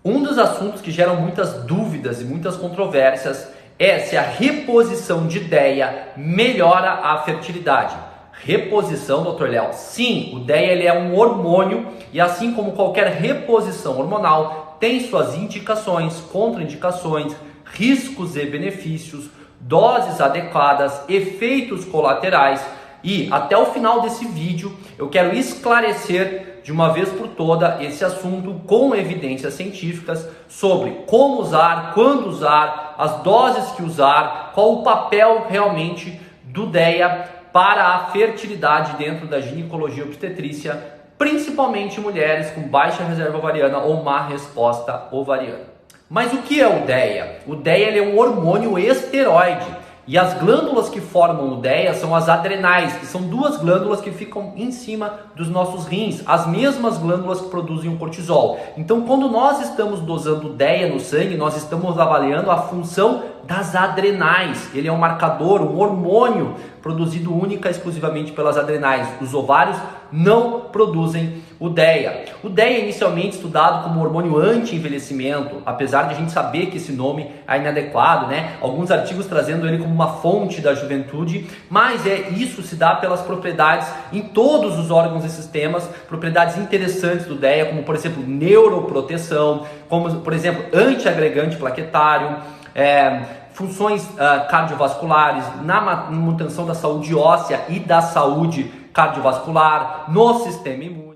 Um dos assuntos que geram muitas dúvidas e muitas controvérsias é se a reposição de DEA melhora a fertilidade. Reposição, Dr. Léo? Sim, o DEA ele é um hormônio e assim como qualquer reposição hormonal, tem suas indicações, contraindicações, riscos e benefícios, doses adequadas, efeitos colaterais e até o final desse vídeo eu quero esclarecer de uma vez por toda esse assunto com evidências científicas sobre como usar, quando usar, as doses que usar, qual o papel realmente do DEA para a fertilidade dentro da ginecologia obstetrícia, principalmente mulheres com baixa reserva ovariana ou má resposta ovariana. Mas o que é o DEA? O DEA ele é um hormônio esteroide. E as glândulas que formam o DEA são as adrenais, que são duas glândulas que ficam em cima dos nossos rins, as mesmas glândulas que produzem o cortisol. Então, quando nós estamos dosando DEA no sangue, nós estamos avaliando a função das adrenais. Ele é um marcador, um hormônio produzido única e exclusivamente pelas adrenais. Os ovários não produzem o DEA. O DEA é inicialmente estudado como hormônio anti-envelhecimento, apesar de a gente saber que esse nome é inadequado, né? Alguns artigos trazendo ele como uma fonte da juventude, mas isso se dá pelas propriedades em todos os órgãos e sistemas, propriedades interessantes do DEA, como por exemplo neuroproteção, como por exemplo antiagregante plaquetário, funções cardiovasculares, na manutenção da saúde óssea e da saúde cardiovascular, no sistema imune.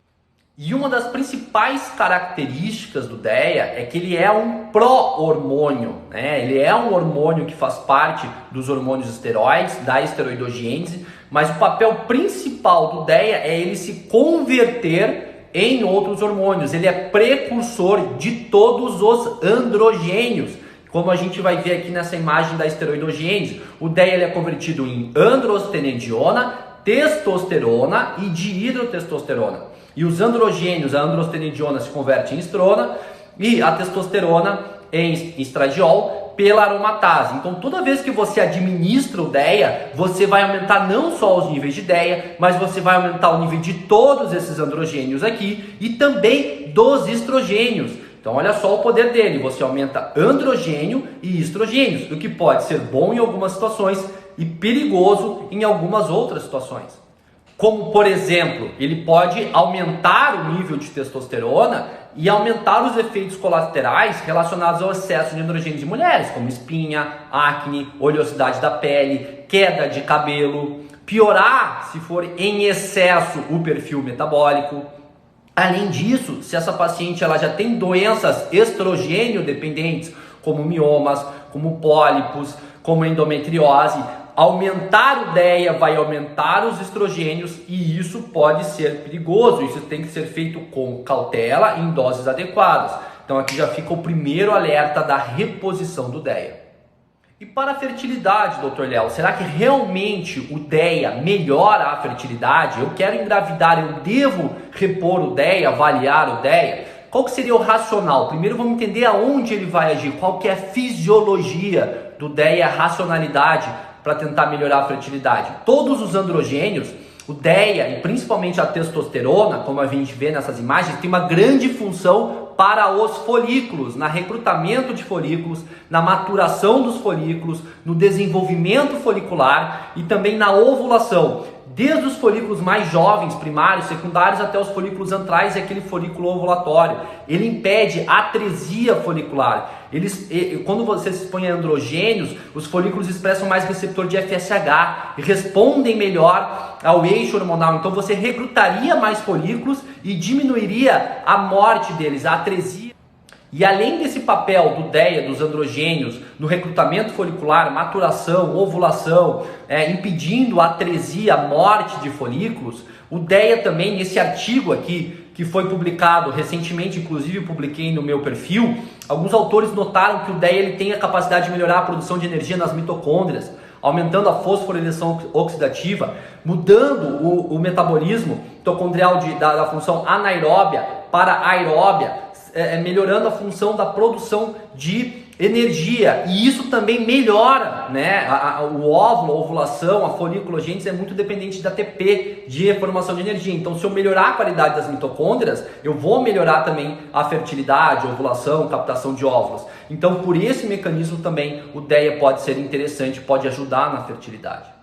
E uma das principais características do DEA é que ele é um pró-hormônio, né? Ele é um hormônio que faz parte dos hormônios esteroides, da esteroidogênese, mas o papel principal do DEA é ele se converter em outros hormônios. Ele é precursor de todos os androgênios. Como a gente vai ver aqui nessa imagem da esteroidogênese, o DEA ele é convertido em androstenediona, testosterona e dihidrotestosterona. E os androgênios, a androstenediona se converte em estrona e a testosterona em estradiol pela aromatase. Então toda vez que você administra o DEA, você vai aumentar não só os níveis de DEA, mas você vai aumentar o nível de todos esses androgênios aqui e também dos estrogênios. Então olha só o poder dele, você aumenta androgênio e estrogênios, o que pode ser bom em algumas situações e perigoso em algumas outras situações. Como por exemplo, ele pode aumentar o nível de testosterona e aumentar os efeitos colaterais relacionados ao excesso de androgênios em mulheres, como espinha, acne, oleosidade da pele, queda de cabelo, piorar se for em excesso o perfil metabólico. Além disso, se essa paciente ela já tem doenças estrogênio dependentes, como miomas, como pólipos, como endometriose, aumentar o DEA vai aumentar os estrogênios e isso pode ser perigoso. Isso tem que ser feito com cautela e em doses adequadas. Então aqui já fica o primeiro alerta da reposição do DEA. E para a fertilidade, Dr. Léo, será que realmente o DEA melhora a fertilidade? Eu quero engravidar, eu devo repor o DEA, avaliar o DEA? Qual que seria o racional? Primeiro vamos entender aonde ele vai agir, qual que é a fisiologia do DEA, a racionalidade para tentar melhorar a fertilidade. Todos os androgênios, o DEA e principalmente a testosterona, como a gente vê nessas imagens, tem uma grande função para os folículos, na recrutamento de folículos, na maturação dos folículos, no desenvolvimento folicular e também na ovulação. Desde os folículos mais jovens, primários, secundários, até os folículos antrais e aquele folículo ovulatório. Ele impede a atresia folicular. Quando você se expõe a androgênios, os folículos expressam mais receptor de FSH e respondem melhor ao eixo hormonal. Então você recrutaria mais folículos e diminuiria a morte deles, a atresia. E além desse papel do DEA, dos androgênios, no recrutamento folicular, maturação, ovulação, impedindo a atresia, a morte de folículos, o DEA também, nesse artigo aqui, que foi publicado recentemente, inclusive publiquei no meu perfil, alguns autores notaram que o DEA ele tem a capacidade de melhorar a produção de energia nas mitocôndrias, aumentando a fosforilação oxidativa, mudando o metabolismo mitocondrial da função anaeróbia para aeróbia, melhorando a função da produção de energia, e isso também melhora, né, o óvulo, a ovulação, a foliculogênese é muito dependente da ATP, de formação de energia. Então, se eu melhorar a qualidade das mitocôndrias, eu vou melhorar também a fertilidade, a ovulação, captação de óvulos. Então, por esse mecanismo também, o DEA pode ser interessante, pode ajudar na fertilidade.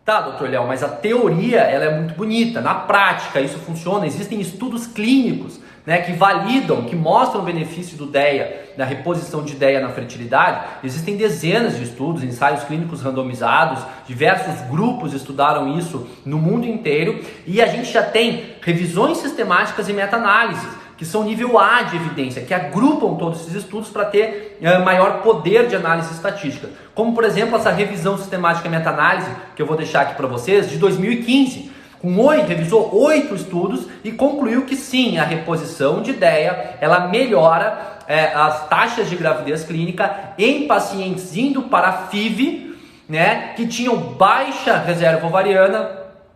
Tá, doutor Léo, mas a teoria ela é muito bonita. Na prática, isso funciona. Existem estudos clínicos, né, que validam, que mostram o benefício do DEA, da reposição de DEA na fertilidade. Existem dezenas de estudos, ensaios clínicos randomizados, diversos grupos estudaram isso no mundo inteiro, e a gente já tem revisões sistemáticas e meta-análises, que são nível A de evidência, que agrupam todos esses estudos para ter maior poder de análise estatística. Como, por exemplo, essa revisão sistemática e meta-análise, que eu vou deixar aqui para vocês, de 2015. Revisou 8 estudos e concluiu que sim, a reposição de DEA, ela melhora as taxas de gravidez clínica em pacientes indo para a FIV, né, que tinham baixa reserva ovariana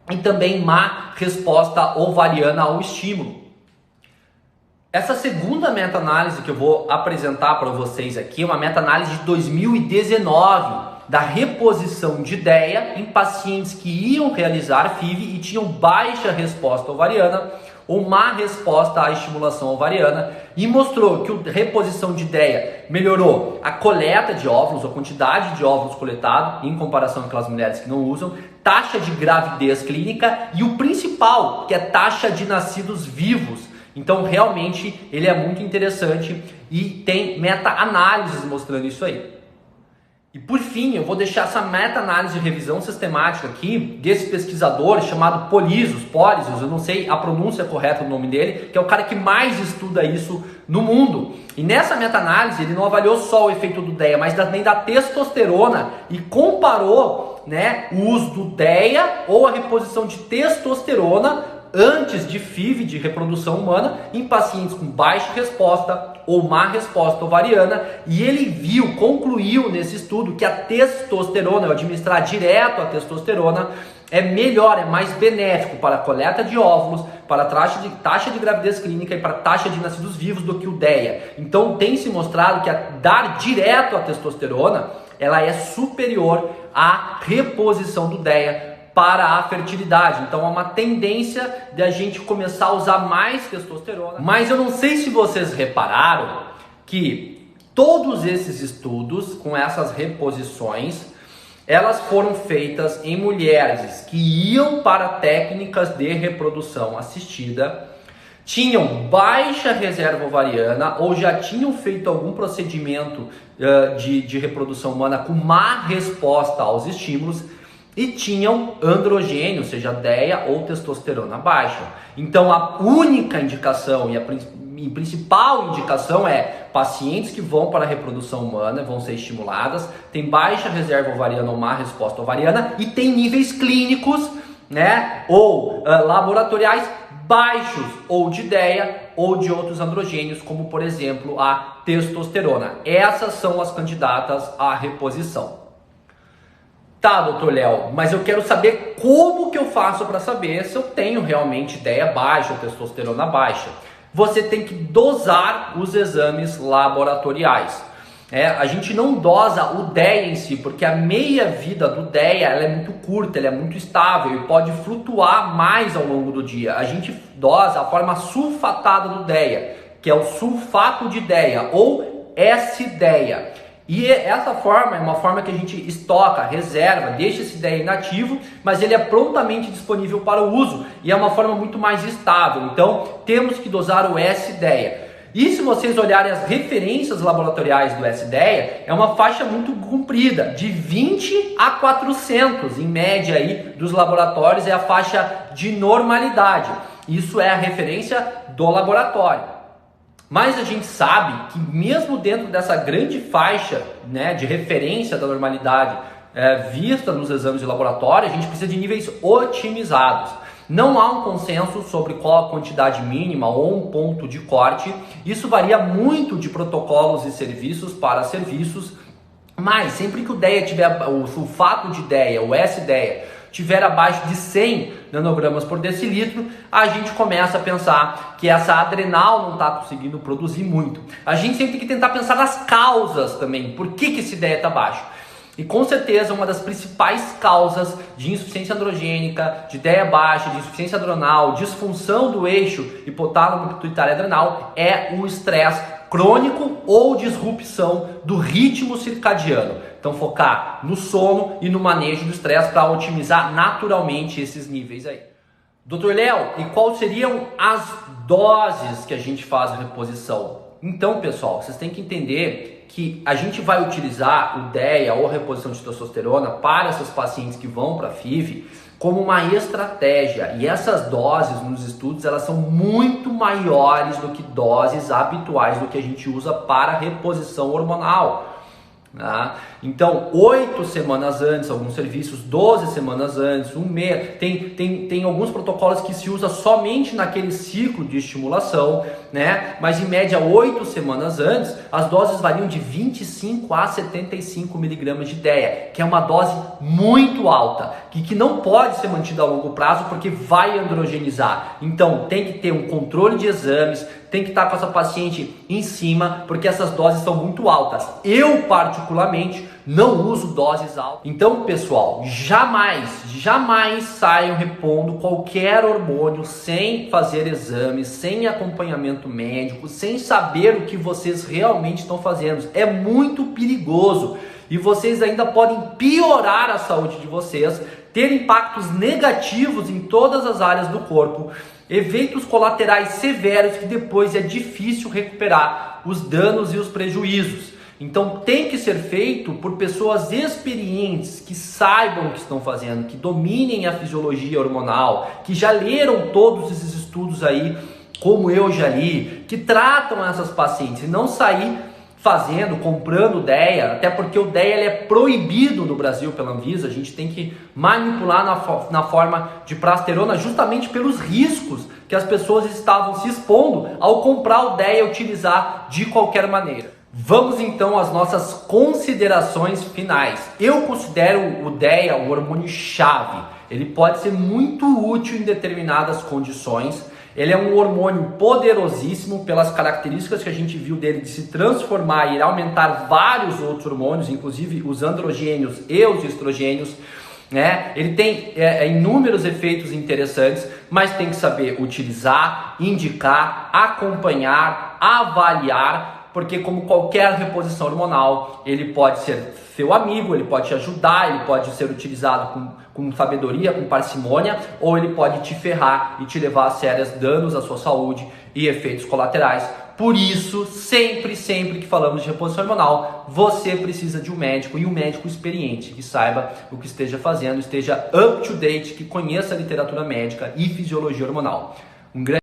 e também má resposta ovariana ao estímulo. Essa segunda meta-análise que eu vou apresentar para vocês aqui é uma meta-análise de 2019 da reposição de DEA em pacientes que iam realizar FIV e tinham baixa resposta ovariana ou má resposta à estimulação ovariana, e mostrou que a reposição de DEA melhorou a coleta de óvulos, a quantidade de óvulos coletados em comparação com aquelas mulheres que não usam, taxa de gravidez clínica e o principal, que é taxa de nascidos vivos. Então, realmente, ele é muito interessante e tem meta-análises mostrando isso aí. E por fim, eu vou deixar essa meta-análise de revisão sistemática aqui desse pesquisador chamado Polisos, eu não sei a pronúncia correta do nome dele, que é o cara que mais estuda isso no mundo. E nessa meta-análise ele não avaliou só o efeito do DEA, mas também da testosterona, e comparou, né, o uso do DEA ou a reposição de testosterona antes de FIV, de reprodução humana, em pacientes com baixa resposta ou má resposta ovariana, e ele concluiu nesse estudo que a testosterona, eu administrar direto a testosterona, é melhor, é mais benéfico para a coleta de óvulos, para a taxa de gravidez clínica e para a taxa de nascidos vivos do que o DEA. Então tem se mostrado que dar direto a testosterona, ela é superior à reposição do DEA para a fertilidade. Então é uma tendência de a gente começar a usar mais testosterona. Mas eu não sei se vocês repararam que todos esses estudos com essas reposições, elas foram feitas em mulheres que iam para técnicas de reprodução assistida, tinham baixa reserva ovariana ou já tinham feito algum procedimento de reprodução humana com má resposta aos estímulos, e tinham androgênio, seja DEA ou testosterona baixa. Então a única indicação e a principal indicação é pacientes que vão para a reprodução humana, vão ser estimuladas, tem baixa reserva ovariana ou má resposta ovariana e tem níveis clínicos, né, ou laboratoriais baixos, ou de DEA ou de outros androgênios, como por exemplo a testosterona. Essas são as candidatas à reposição. Tá, doutor Léo, mas eu quero saber como que eu faço para saber se eu tenho realmente DEA baixa ou testosterona baixa. Você tem que dosar os exames laboratoriais. A gente não dosa o DEA em si, porque a meia-vida do DEA ela é muito curta, ela é muito estável e pode flutuar mais ao longo do dia. A gente dosa a forma sulfatada do DEA, que é o sulfato de DEA ou S-DEA. E essa forma é uma forma que a gente estoca, reserva, deixa esse DEA inativo, mas ele é prontamente disponível para o uso e é uma forma muito mais estável. Então, temos que dosar o S-DEA. E se vocês olharem as referências laboratoriais do S-DEA, é uma faixa muito comprida, de 20 a 400, em média aí dos laboratórios, é a faixa de normalidade. Isso é a referência do laboratório. Mas a gente sabe que mesmo dentro dessa grande faixa, né, de referência da normalidade vista nos exames de laboratório, a gente precisa de níveis otimizados. Não há um consenso sobre qual a quantidade mínima ou um ponto de corte. Isso varia muito de protocolos e serviços para serviços, mas sempre que o DEA tiver, o sulfato de DEA, o S-DEA, tiver abaixo de 100 nanogramas por decilitro, a gente começa a pensar que essa adrenal não está conseguindo produzir muito. A gente sempre tem que tentar pensar nas causas também, por que esse DEA está baixo. E com certeza uma das principais causas de insuficiência androgênica, de DEA baixa, de insuficiência adrenal, disfunção do eixo hipotálamo pituitário adrenal é o estresse crônico ou disrupção do ritmo circadiano. Então focar no sono e no manejo do estresse para otimizar naturalmente esses níveis aí. Dr. Léo, e quais seriam as doses que a gente faz a reposição? Então, pessoal, vocês têm que entender que a gente vai utilizar o DEA ou a reposição de testosterona para essas pacientes que vão para a FIV como uma estratégia. E essas doses nos estudos, elas são muito maiores do que doses habituais do que a gente usa para reposição hormonal. Tá? Então, 8 semanas antes, alguns serviços 12 semanas antes, um mês, tem alguns protocolos que se usa somente naquele ciclo de estimulação, né? Mas em média 8 semanas antes, as doses variam de 25 a 75 miligramas de DEA, que é uma dose muito alta, que não pode ser mantida a longo prazo porque vai androgenizar. Então, tem que ter um controle de exames, tem que estar com essa paciente em cima, porque essas doses são muito altas. Eu, particularmente, não uso doses altas. Então, pessoal, jamais saiam repondo qualquer hormônio sem fazer exames, sem acompanhamento médico, sem saber o que vocês realmente estão fazendo. É muito perigoso e vocês ainda podem piorar a saúde de vocês, ter impactos negativos em todas as áreas do corpo, efeitos colaterais severos que depois é difícil recuperar os danos e os prejuízos. Então tem que ser feito por pessoas experientes, que saibam o que estão fazendo, que dominem a fisiologia hormonal, que já leram todos esses estudos aí, como eu já li, que tratam essas pacientes, e não sair comprando DEA, até porque o DEA ele é proibido no Brasil pela Anvisa. A gente tem que manipular na forma de prasterona justamente pelos riscos que as pessoas estavam se expondo ao comprar o DEA e utilizar de qualquer maneira. Vamos então às nossas considerações finais. Eu considero o DEA um hormônio-chave. Ele pode ser muito útil em determinadas condições. Ele é um hormônio poderosíssimo pelas características que a gente viu dele de se transformar e aumentar vários outros hormônios, inclusive os androgênios e os estrogênios, né? Ele tem inúmeros efeitos interessantes, mas tem que saber utilizar, indicar, acompanhar, avaliar, porque como qualquer reposição hormonal, ele pode ser seu amigo, ele pode te ajudar, ele pode ser utilizado com sabedoria, com parcimônia, ou ele pode te ferrar e te levar a sérios danos à sua saúde e efeitos colaterais. Por isso, sempre que falamos de reposição hormonal, você precisa de um médico, e um médico experiente, que saiba o que esteja fazendo, esteja up to date, que conheça a literatura médica e fisiologia hormonal. Um grande